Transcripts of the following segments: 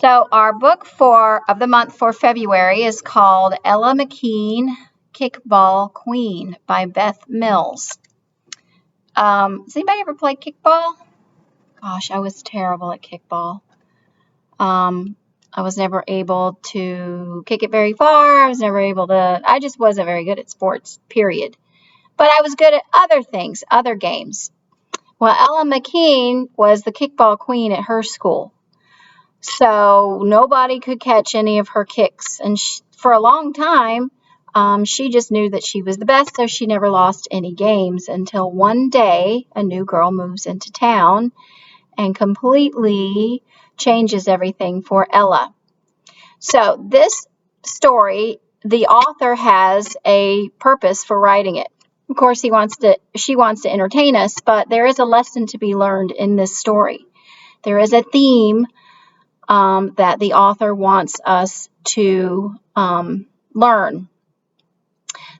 So our book of the month for February is called Elle McKeen, Kickball Queen by Beth Mills. Has anybody ever played kickball? Gosh, I was terrible at kickball. I was never able to kick it very far. I just wasn't very good at sports, period. But I was good at other things, other games. Well, Elle McKeen was the kickball queen at her school. So nobody could catch any of her kicks. And for a long time, she just knew that she was the best, so she never lost any games until one day a new girl moves into town and completely changes everything for Ella. So this story, the author has a purpose for writing it. Of course, she wants to entertain us, but there is a lesson to be learned in this story. There is a theme that the author wants us to learn.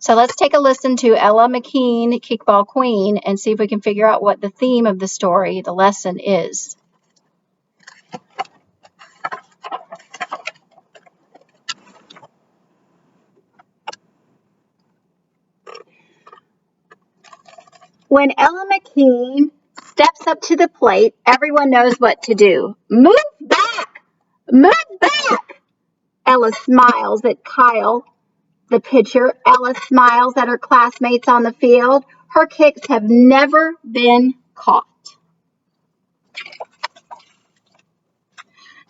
So let's take a listen to Elle McKeen, Kickball Queen, and see if we can figure out what the theme of the story, the lesson is. When Elle McKeen steps up to the plate, everyone knows what to do. Move back! Move back! Ella smiles at Kyle, the pitcher. Ella smiles at her classmates on the field. Her kicks have never been caught.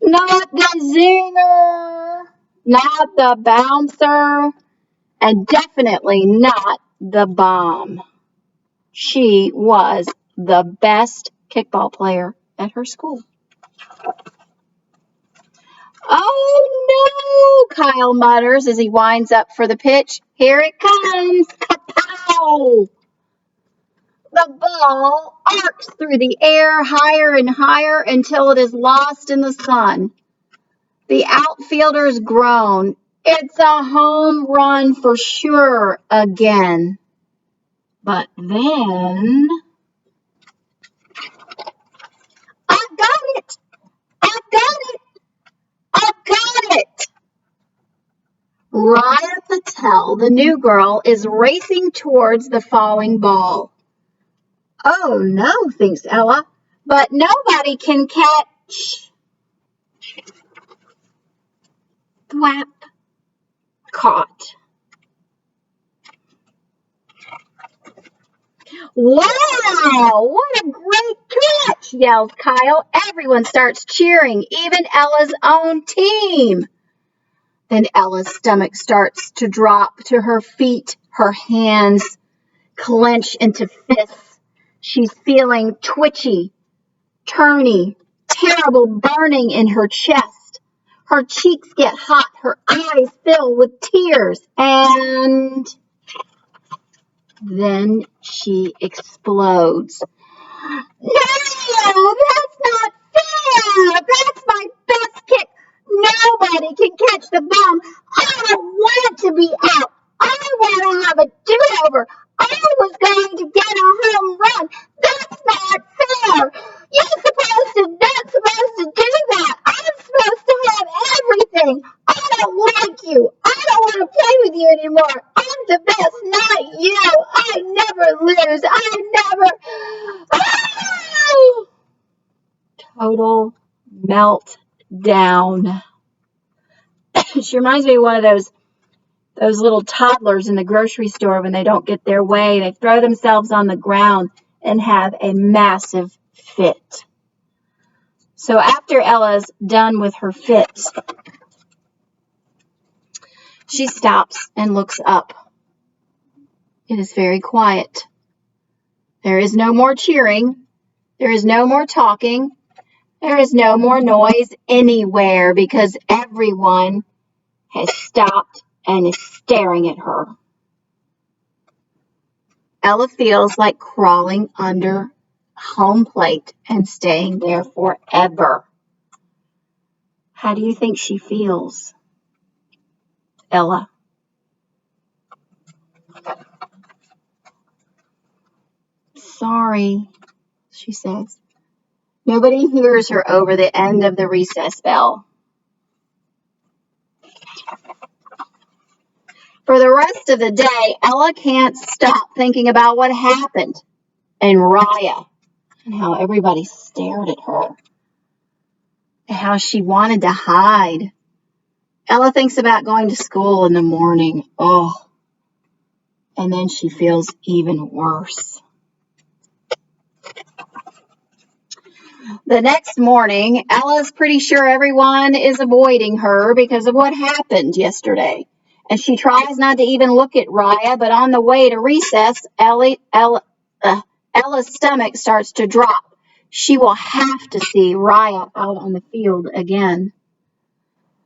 Not the zinger, not the bouncer, and definitely not the bomb. She was the best kickball player at her school. Oh no, Kyle mutters as he winds up for the pitch. Here it comes. Kapow! The ball arcs through the air higher and higher until it is lost in the sun. The outfielders groan. It's a home run for sure again. But then... I've got it! I've got it! I've got it! Raya Patel, the new girl, is racing towards the falling ball. Oh no, thinks Ella, but nobody can catch. Thwap. Caught. Wow, what a great catch, yells Kyle. Everyone starts cheering, even Ella's own team. Then Ella's stomach starts to drop to her feet. Her hands clench into fists. She's feeling twitchy, turny, terrible burning in her chest. Her cheeks get hot. Her eyes fill with tears. And then she explodes. No, that's not fair. That's my best kick. Nobody can catch the bomb. I don't want to be out. I want to have a do-over. I was going to get a home run. That's not fair. You're not supposed to do that. I'm supposed to have everything. I don't like you. I don't want to play with you anymore. I'm the best, not you. I never lose. I never... Oh! Total meltdown. She reminds me of one of those little toddlers in the grocery store when they don't get their way. They throw themselves on the ground and have a massive fit. So after Ella's done with her fit, she stops and looks up. It is very quiet. There is no more cheering. There is no more talking. There is no more noise anywhere because everyone has stopped and is staring at her. Ella feels like crawling under home plate and staying there forever. How do you think she feels, Ella? Sorry, she says. Nobody hears her over the end of the recess bell. For the rest of the day, Ella can't stop thinking about what happened and Raya and how everybody stared at her and how she wanted to hide. Ella thinks about going to school in the morning. Oh, and then she feels even worse. The next morning, Ella's pretty sure everyone is elaboiding her because of what happened yesterday. And she tries not to even look at Raya, but on the way to recess, Ella's stomach starts to drop. She will have to see Raya out on the field again.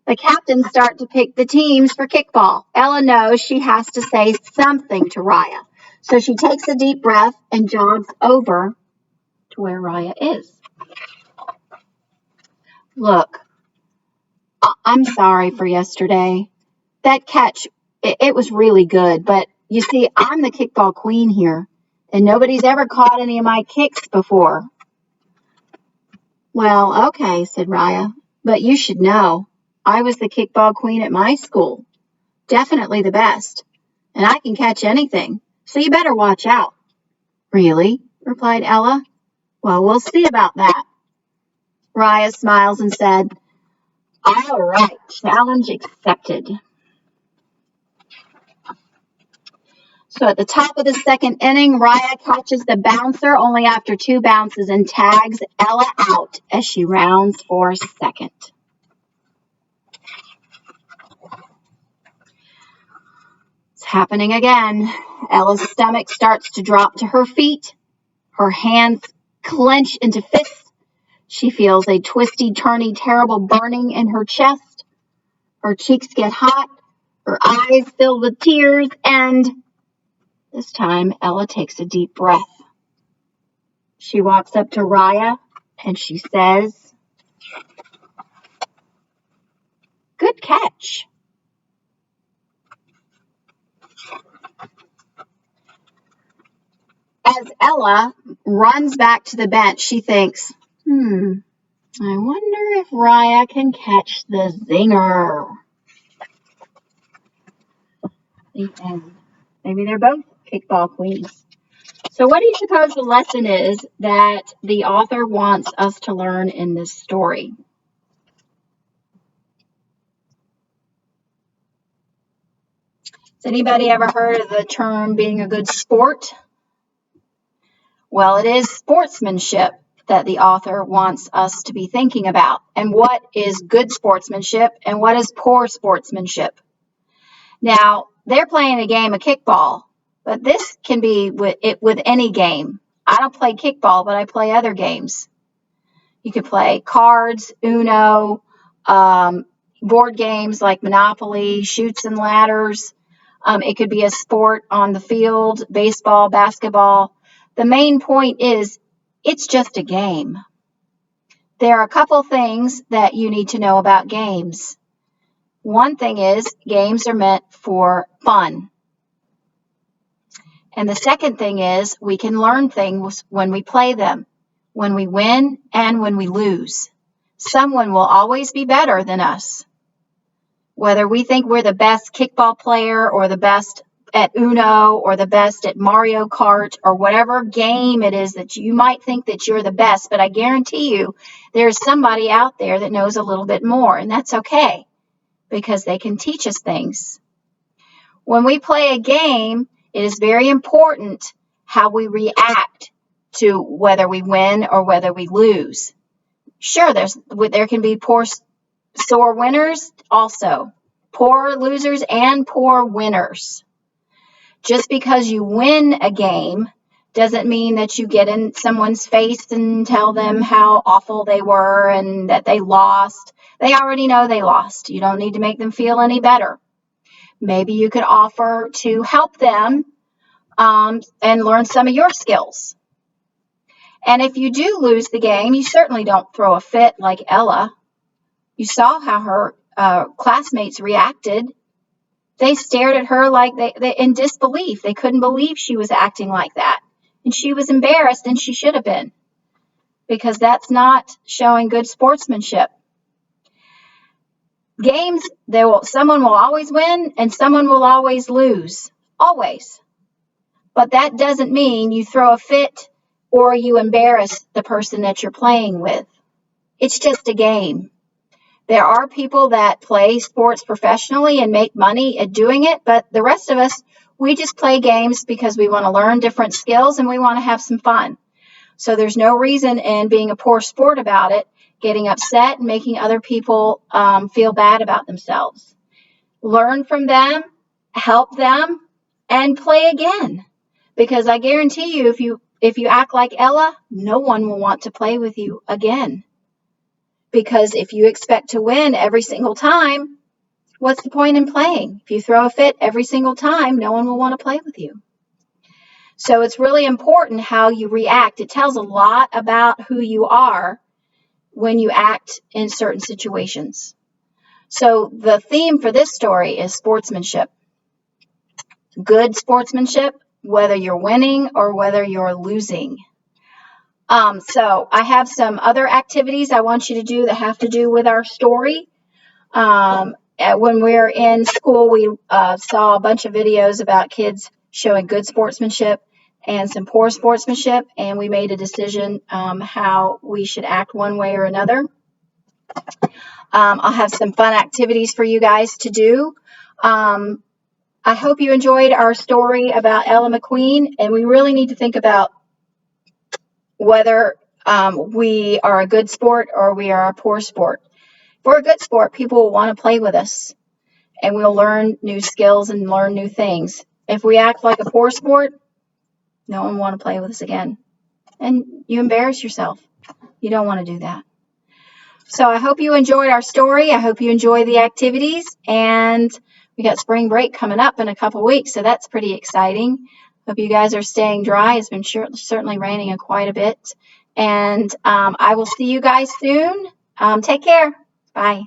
The captains start to pick the teams for kickball. Ella knows she has to say something to Raya. So she takes a deep breath and jogs over to where Raya is. Look, I'm sorry for yesterday. That catch, it was really good. But you see, I'm the kickball queen here. And nobody's ever caught any of my kicks before. Well, okay, said Raya. But you should know, I was the kickball queen at my school. Definitely the best. And I can catch anything. So you better watch out. Really? Replied Ella. Well, we'll see about that. Raya smiles and said, all right, challenge accepted. So at the top of the second inning, Raya catches the bouncer only after 2 bounces and tags Ella out as she rounds for second. It's happening again. Ella's stomach starts to drop to her feet. Her hands clench into fists. She feels a twisty, turny, terrible burning in her chest. Her cheeks get hot. Her eyes fill with tears. And this time, Ella takes a deep breath. She walks up to Raya and she says, good catch. As Ella runs back to the bench, she thinks, I wonder if Raya can catch the zinger. And maybe they're both kickball queens. So what do you suppose the lesson is that the author wants us to learn in this story? Has anybody ever heard of the term being a good sport? Well, it is sportsmanship that the author wants us to be thinking about. And what is good sportsmanship and what is poor sportsmanship? Now, they're playing a game of kickball, but this can be with any game. I don't play kickball, but I play other games. You could play cards, Uno, board games like Monopoly, Chutes and Ladders. It could be a sport on the field, baseball, basketball. The main point is it's just a game. There are a couple things that you need to know about games. One thing is games are meant for fun. And the second thing is we can learn things when we play them, when we win and when we lose. Someone will always be better than us. Whether we think we're the best kickball player or the best at Uno or the best at Mario Kart or whatever game it is that you might think that you're the best, but I guarantee you there's somebody out there that knows a little bit more, and that's okay because they can teach us things. When we play a game, it is very important how we react to whether we win or whether we lose. Sure, there can be sore winners also, poor losers and poor winners. Just because you win a game doesn't mean that you get in someone's face and tell them how awful they were and that they lost. They already know they lost. You don't need to make them feel any better. Maybe you could offer to help them and learn some of your skills. And if you do lose the game, you certainly don't throw a fit like Ella. You saw how her classmates reacted. They stared at her like they in disbelief. They couldn't believe she was acting like that. And she was embarrassed, and she should have been, because that's not showing good sportsmanship. Games, someone will always win and someone will always lose. Always. But that doesn't mean you throw a fit or you embarrass the person that you're playing with. It's just a game. There are people that play sports professionally and make money at doing it, but the rest of us, we just play games because we want to learn different skills and we want to have some fun. So there's no reason in being a poor sport about it, getting upset and making other people feel bad about themselves. Learn from them, help them, and play again. Because I guarantee you, if you act like Ella, no one will want to play with you again. Because if you expect to win every single time, what's the point in playing? If you throw a fit every single time, no one will want to play with you. So it's really important how you react. It tells a lot about who you are when you act in certain situations. So the theme for this story is sportsmanship. Good sportsmanship, whether you're winning or whether you're losing. So I have some other activities I want you to do that have to do with our story. When we were in school, we saw a bunch of videos about kids showing good sportsmanship and some poor sportsmanship, and we made a decision how we should act one way or another. I'll have some fun activities for you guys to do. I hope you enjoyed our story about Elle McKeen, and we really need to think about whether we are a good sport or we are a poor sport. If we're a good sport, people will want to play with us, and we'll learn new skills and learn new things. If we act like a poor sport, no one will want to play with us again. And you embarrass yourself. You don't want to do that. So I hope you enjoyed our story. I hope you enjoy the activities. And we got spring break coming up in a couple weeks, so that's pretty exciting. Hope you guys are staying dry. It's been certainly raining quite a bit. And I will see you guys soon. Take care. Bye.